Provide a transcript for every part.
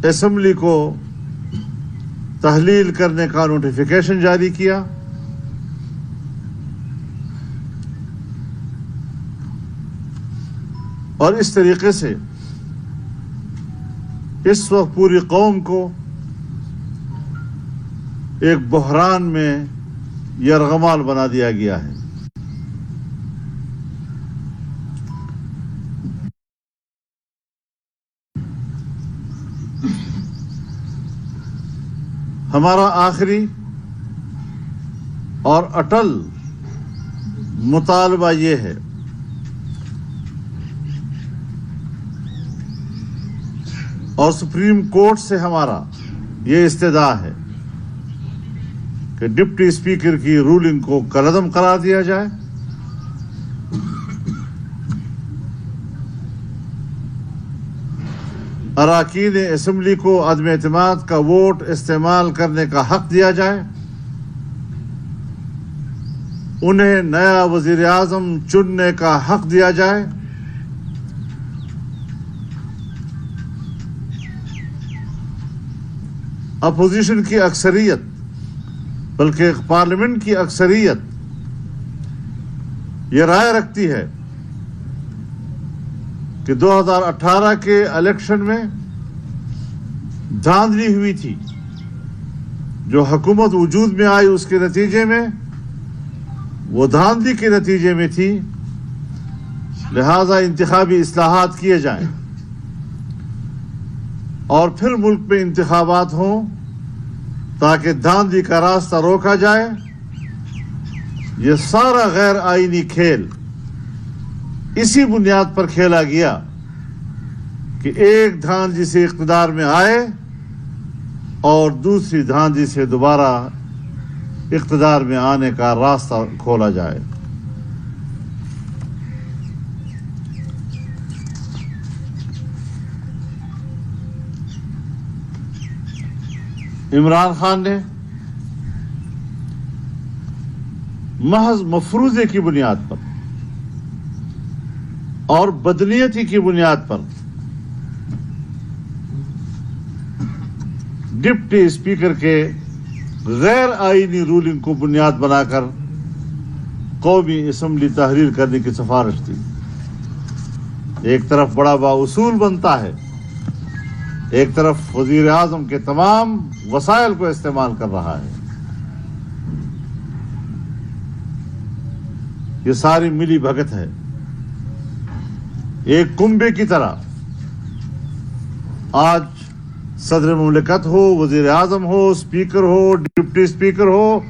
Assembly کو تحلیل کرنے کا نوٹیفیکیشن جاری کیا. اور اس طریقے سے اس وقت پوری قوم کو ایک بحران میں یرغمال بنا دیا گیا ہے. ہمارا آخری اور اٹل مطالبہ یہ ہے اور سپریم کورٹ سے ہمارا یہ استدعا ہے کہ ڈپٹی اسپیکر کی رولنگ کو کالعدم قرار دیا جائے. اراکین اسمبلی کو عدم اعتماد کا ووٹ استعمال کرنے کا حق دیا جائے. انہیں نیا وزیر اعظم چننے کا حق دیا جائے. اپوزیشن کی اکثریت بلکہ پارلیمنٹ کی اکثریت یہ رائے رکھتی ہے کہ 2018 کے الیکشن میں دھاندلی ہوئی تھی. جو حکومت وجود میں آئی اس کے نتیجے میں وہ دھاندلی کے نتیجے میں تھی. لہذا انتخابی اصلاحات کیے جائیں اور پھر ملک میں انتخابات ہوں تاکہ دھاندلی کا راستہ روکا جائے. یہ سارا غیر آئینی کھیل اسی بنیاد پر کھیلا گیا کہ ایک دھاندلی سے اقتدار میں آئے اور دوسری دھاندلی سے دوبارہ اقتدار میں آنے کا راستہ کھولا جائے. عمران خان نے محض مفروضے کی بنیاد پر اور بدنیتی کی بنیاد پر ڈپٹی اسپیکر کے غیر آئینی رولنگ کو بنیاد بنا کر قومی اسمبلی تحریر کرنے کی سفارش تھی. ایک طرف بڑا بااصول بنتا ہے، ایک طرف وزیر اعظم کے تمام وسائل کو استعمال کر رہا ہے. یہ ساری ملی بھگت ہے. ایک کنبے کی طرح آج صدر مملکت ہو، وزیر اعظم ہو، اسپیکر ہو، ڈپٹی اسپیکر ہو،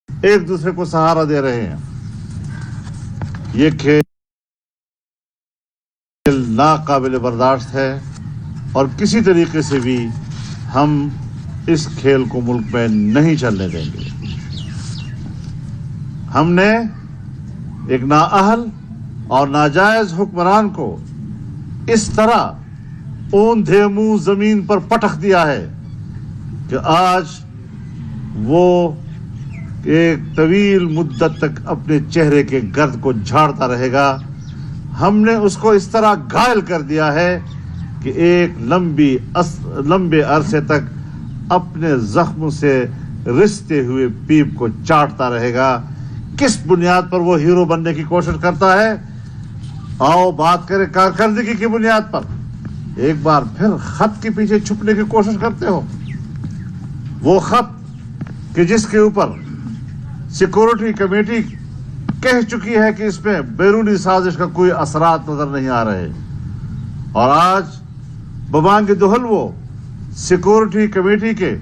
ایک دوسرے کو سہارا دے رہے ہیں. یہ کھیل ناقابل برداشت ہے اور کسی طریقے سے بھی ہم اس کھیل کو ملک میں نہیں چلنے دیں گے. ہم نے ایک نااہل اور ناجائز حکمران کو اس طرح اوندھے منہ زمین پر پٹخ دیا ہے کہ آج وہ ایک طویل مدت تک اپنے چہرے کے گرد کو جھاڑتا رہے گا. ہم نے اس کو اس طرح گھائل کر دیا ہے کہ ایک لمبے عرصے تک اپنے زخم سے رستے ہوئے پیپ کو چاٹتا رہے گا. کس بنیاد پر وہ ہیرو بننے کی کوشش کرتا ہے؟ آؤ بات کریں کارکردگی کی بنیاد پر. ایک بار پھر خط کے پیچھے چھپنے کی کوشش کرتے ہو. وہ خط کہ جس کے اوپر سیکورٹی کمیٹی کہہ چکی ہے کہ اس میں بیرونی سازش کا کوئی اثرات نظر نہیں آ رہے، اور آج ببانگ دہل وہ سیکورٹی کمیٹی کے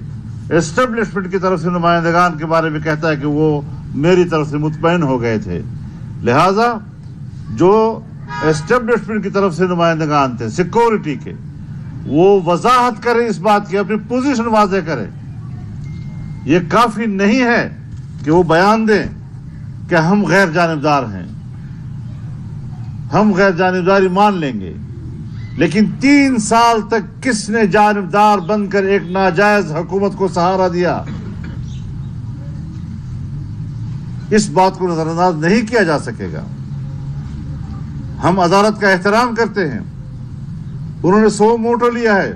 اسٹیبلشمنٹ کی طرف سے نمائندگان کے بارے میں کہتا ہے کہ وہ میری طرف سے مطمئن ہو گئے تھے. لہذا جو اسٹیبلشمنٹ کی طرف سے نمائندگان تھے سیکورٹی کے، وہ وضاحت کریں اس بات کی، اپنی پوزیشن واضح کریں. یہ کافی نہیں ہے کہ وہ بیان دیں کہ ہم غیر جانبدار ہیں، ہم غیر جانبداری مان لیں گے، لیکن 3 سال تک کس نے جانبدار بن کر ایک ناجائز حکومت کو سہارا دیا؟ اس بات کو نظر انداز نہیں کیا جا سکے گا. ہم عدالت کا احترام کرتے ہیں. انہوں نے سو موٹو لیا ہے.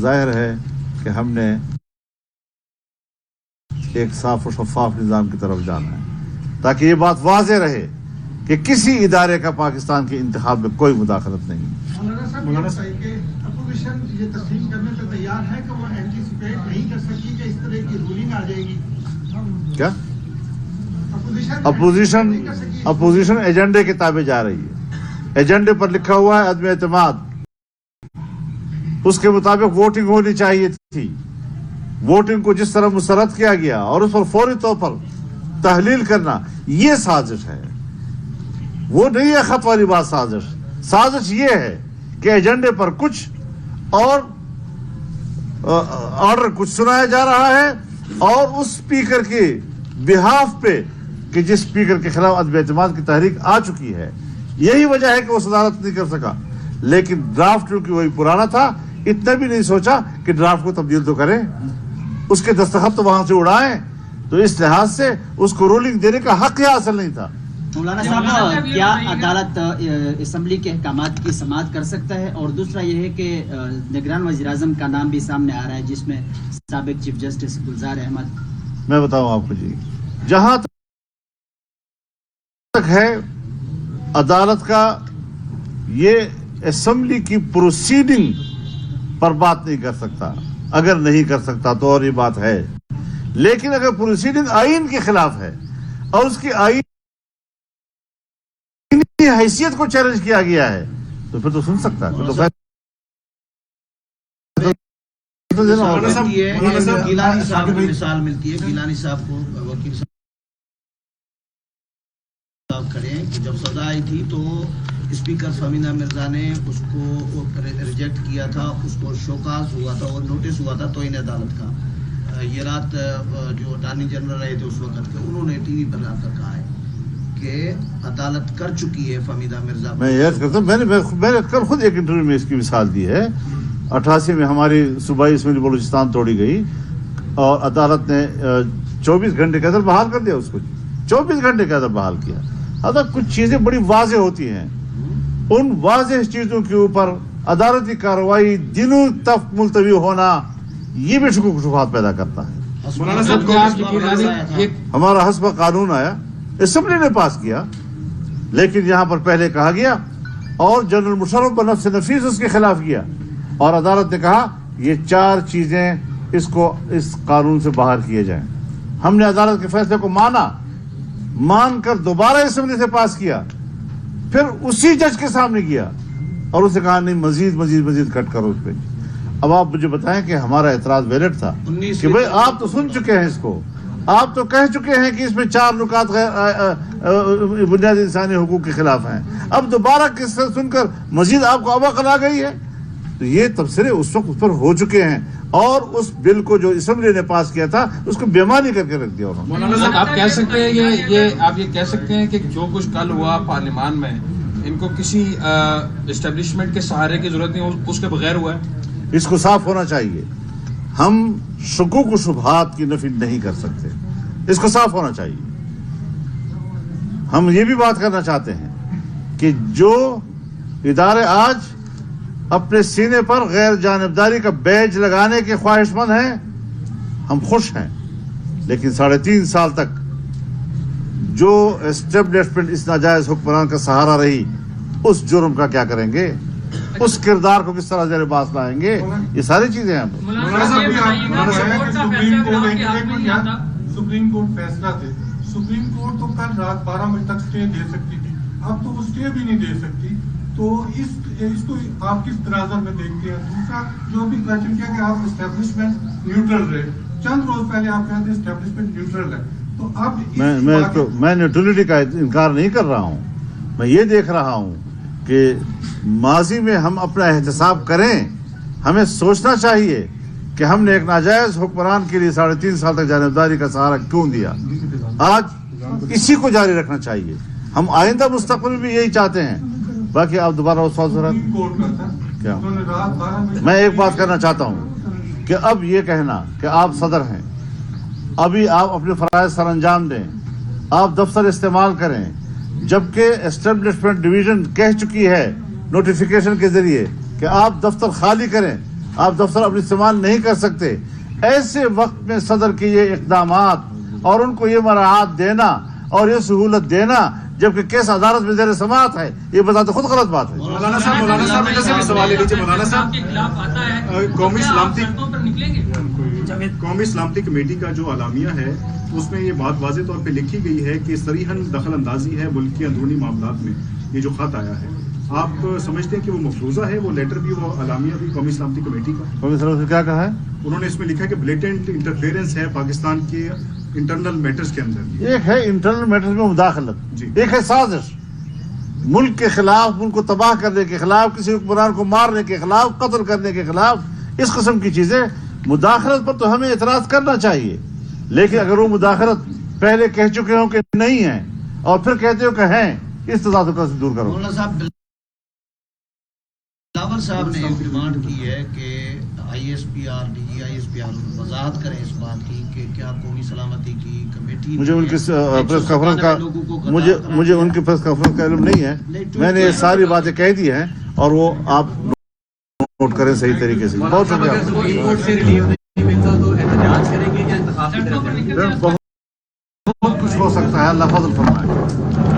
ظاہر ہے کہ ہم نے ایک صاف و شفاف نظام کی طرف جانا ہے تاکہ یہ بات واضح رہے کہ کسی ادارے کا پاکستان کے انتخاب میں کوئی مداخلت نہیں. مولانا صاحب کہ اپوزیشن یہ تسلیم کرنے پہ تیار ہے کہ وہ اینٹیسپیٹ نہیں کر سکتی کہ اس طرح کی رولنگ آ جائے گی. کیا اپوزیشن ایجنڈے کے تابع جا رہی ہے. ایجنڈے پر لکھا ہوا ہے عدم اعتماد, اس کے مطابق ووٹنگ ہونی چاہیے تھی. ووٹنگ کو جس طرح مسترد کیا گیا اور اس پر فوری طور پر تحلیل کرنا, یہ سازش ہے. وہ نہیں ہے خط والی بات. سازش یہ ہے کہ ایجنڈے پر کچھ اور آرڈر کچھ سنایا جا رہا ہے اور اس اسپیکر کے بہاف پہ کہ جس اسپیکر کے خلاف عدم اعتماد کی تحریک آ چکی ہے, یہی وجہ ہے کہ وہ صدارت نہیں کر سکا. لیکن ڈرافٹ کیونکہ وہی پرانا تھا, اتنا بھی نہیں سوچا کہ ڈرافٹ کو تبدیل تو کریں, اس کے دستخط تو وہاں سے اڑائیں. تو اس لحاظ سے اس کو رولنگ دینے کا حق یا اصل نہیں تھا. مولانا صاحب, کیا عدالت اسمبلی کے احکامات کی سماعت کر سکتا ہے؟ اور دوسرا یہ ہے کہ نگران وزیر اعظم کا نام بھی سامنے آ رہا ہے جس میں سابق چیف جسٹس گلزار احمد. میں بتاؤں آپ کو جی, جہاں تک ہے عدالت کا, یہ اسمبلی کی پروسیڈنگ پر بات نہیں کر سکتا. اگر نہیں کر سکتا تو اور یہ بات ہے, لیکن اگر پروسیڈنگ آئین کے خلاف ہے اور اس کی آئین حیثیت کو چیلنج کیا گیا ہے تو پھر تو سن سکتا ہے. گیلانی صاحب کو مثال ملتی ہے. گیلانی صاحب کو وکیل صاحب کھڑے ہیں کہ جب سزا آئی تھی تو اسپیکر فہمیدہ مرزا نے اس کو ریجیکٹ کیا تھا, اس کو شوکاز ہوا تھا اور نوٹس ہوا تھا توہین عدالت کا. یہ رات جو اٹارنی جنرل رہے تھے اس وقت کے, انہوں نے ٹی وی پر آ کر کہا ہے کہ عدالت کر چکی ہے فہمیدہ مرزا. میں یاد کرتا ہوں, میں نے کل خود ایک انٹرویو میں اس کی مثال دی ہے. 88 میں ہماری صوبائی اسمبلی بلوچستان توڑی گئی اور عدالت نے 24 گھنٹے کے اندر بحال کر دیا. اس کو 24 گھنٹے کے اندر بحال کیا. اب کچھ چیزیں بڑی واضح ہوتی ہیں, ان واضح چیزوں کے اوپر عدالتی کارروائی دنوں تک ملتوی ہونا یہ بھی شکوک و شبہات پیدا کرتا ہے. ہمارا حسب قانون آیا, اسمبلی نے پاس کیا, لیکن یہاں پر پہلے کہا گیا اور جنرل مشرف بنفس نفیس اس کے خلاف کیا اور عدالت نے کہا یہ 4 چیزیں اس قانون سے باہر کیے جائیں. ہم نے عدالت کے فیصلے کو مان کر دوبارہ اسمبلی سے پاس کیا, پھر اسی جج کے سامنے کیا اور اسے کہا نہیں مزید کٹ کرو اس پہ. اب آپ مجھے بتائیں کہ ہمارا اعتراض ویلڈ تھا کہ بھئی آپ تو سن چکے ہیں اس کو, آپ تو کہہ چکے ہیں کہ اس میں 4 نکات بنیادی انسانی حقوق کے خلاف ہیں, اب دوبارہ کس سے سن کر مزید آپ کو عقل آ گئی ہے. تو یہ تبصرے اس وقت اس پر ہو چکے ہیں اور اس بل کو جو اسمبلی نے پاس کیا تھا اس کو بےمانی کر کے رکھ دیا. مولانا صاحب, آپ کہہ سکتے ہیں آپ یہ کہہ سکتے ہیں کہ جو کچھ کل ہوا پارلیمان میں, ان کو کسی اسٹیبلشمنٹ کے سہارے کی ضرورت نہیں, اس کے بغیر ہوا ہے. اس کو صاف ہونا چاہیے. ہم شکوک و شبہات کی نفی نہیں کر سکتے, اس کو صاف ہونا چاہیے. ہم یہ بھی بات کرنا چاہتے ہیں کہ جو ادارے آج اپنے سینے پر غیر جانبداری کا بیج لگانے کے خواہش مند ہیں, ہم خوش ہیں, لیکن 3.5 سال تک جو اسٹیبلشمنٹ اس ناجائز حکمران کا سہارا رہی, اس جرم کا کیا کریں گے, اس کردار کو کس طرح زیر باس لائیں گے, یہ ساری چیزیں ہیں. سپریم کورٹ فیصلہ دے, سپریم کورٹ تو کل رات 12 بجے تک اسٹے دے سکتی تھی, اب تو وہ اسٹے بھی نہیں دے سکتی. تو اس کو آپ کس تناظر میں دیکھتے ہیں؟ دوسرا جو ابھی کوشچن کیا کہ آپ اسٹیبلشمنٹ نیوٹرل رہے, چند روز پہلے آپ کہتے ہیں اسٹیبلشمنٹ نیوٹرل ہے, تو اب میں نیوٹرلٹی کا انکار نہیں کر رہا ہوں. میں یہ دیکھ رہا ہوں کہ ماضی میں ہم اپنا احتساب کریں. ہمیں سوچنا چاہیے کہ ہم نے ایک ناجائز حکمران کے لیے 3.5 سال تک جانبداری کا سہارا کیوں دیا. آج اسی کو جاری رکھنا چاہیے. ہم آئندہ مستقبل میں بھی یہی چاہتے ہیں. باقی آپ دوبارہ اس بات کیا میں ایک بات کرنا چاہتا ہوں کہ اب یہ کہنا کہ آپ صدر ہیں, ابھی آپ اپنے فرائض سر انجام دیں, آپ دفتر استعمال کریں, جبکہ اسٹیبلشمنٹ ڈویژن کہہ چکی ہے نوٹیفیکیشن کے ذریعے کہ آپ دفتر خالی کریں, آپ دفتر اپنے استعمال نہیں کر سکتے. ایسے وقت میں صدر کے یہ اقدامات اور ان کو یہ مراعات دینا اور یہ سہولت دینا جبکہ کیس عدالت میں زیر سماعت ہے, یہ بذات خود غلط بات ہے. مولانا صاحب ادھر سے بھی سوال لے لیجیے. مولانا صاحب قومی سلامتی کمیٹی کا جو اعلامیہ ہے اس میں یہ بات واضح طور پہ لکھی گئی ہے کہ صریحاً دخل اندازی ہے ملک کے اندرونی معاملات میں. یہ جو خط آیا ہے آپ سمجھتے ہیں کہ وہ مفروضہ ہے, وہ لیٹر بھی, وہ اعلامیہ بھی قومی سلامتی کمیٹی کا؟ قومی سلامتی نے کیا کہا ہے؟ انہوں نے اس میں لکھا ہے کہ بلیٹنٹ انٹرفیئرنس ہے پاکستان کے انٹرنل میٹرز کے اندر. ایک ہے انٹرنل میٹرز میں مداخلت, جی. ایک ہے سازش ملک کے خلاف, ملک کو تباہ کرنے کے خلاف, کسی حکمران کو مارنے کے خلاف, قتل کرنے کے خلاف, اس قسم کی چیزیں. مداخلت پر تو ہمیں اعتراض کرنا چاہیے, لیکن اگر وہ مداخلت پہلے کہہ چکے ہوں کہ نہیں ہے اور پھر کہتے ہو کہ ہیں, اس تضاد کو دور کرو. مولانا صاحب بلاول صاحب نے ڈیمانڈ کی ہے کہ ISPR DG ISPR وضاحت کریں اس بات کی کہ کیا قومی سلامتی کی کمیٹی مجھے ان کی پریس کانفرنس کا مجھے ان کی پریس کانفرنس کا علم نہیں ہے. میں نے یہ ساری باتیں کہہ دی ہیں اور وہ آپ نوٹ کریں صحیح طریقے سے. بہت شکریہ. بہت کچھ ہو سکتا ہے, اللہ فضل فرمائے.